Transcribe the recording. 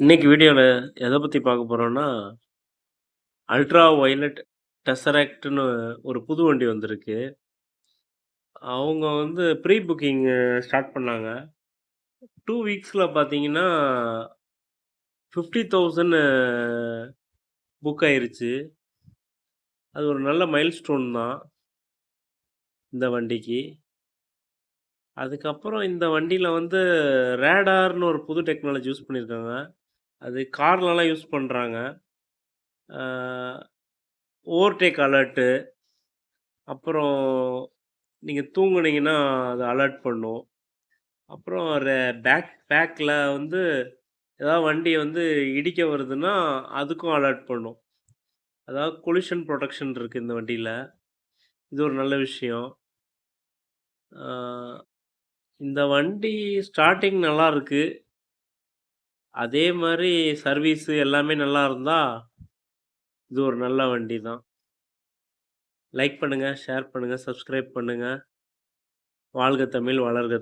இன்னைக்கு வீடியோல எத பத்தி பார்க்க போறோம்னா, அல்ட்ரா வயலட் டெசராக்ட்ன்னு ஒரு புது வண்டி வந்திருக்கு. அவங்க ப்ரீ புக்கிங் ஸ்டார்ட் பண்ணாங்க. 2 வீக்ஸ்ல பார்த்தீங்கன்னா, 50,000 புக் ஆயிருச்சு. அது ஒரு நல்ல மைல்ஸ்டோன் தான் இந்த வண்டிக்கு. அதுக்கப்புறம் இந்த வண்டியில ரேடார்ன்னு ஒரு புது டெக்னாலஜி யூஸ் பண்ணியிருக்காங்க. அது கார்லலாம் யூஸ் பண்றாங்க. ஆ ஓவர்டேக் அலர்ட்டு, அப்புறம் நீங்க தூங்குனீங்கன்னா, அது அலர்ட் பண்ணும். அப்புறம் பேக்ல ஏதாவது வண்டி இடிக்க வருதுன்னா, அதுக்கும் அலர்ட் பண்ணும். அதாவது கொலிஷன் புரொடெக்ஷன் இருக்கு இந்த வண்டியில. இது ஒரு நல்ல விஷயம். ஆ இந்த வண்டி ஸ்டார்ட்டிங் நல்லாருக்கு. அதே மாரி சர்வீஸு எல்லாமே நல்லா இருந்தா, இது ஒரு நல்ல வண்டி தான். லைக் பண்ணுங்க, ஷேர் பண்ணுங்க, சப்ஸ்கிரைப் பண்ணுங்க. வாழ்க தமிழ், வளர்க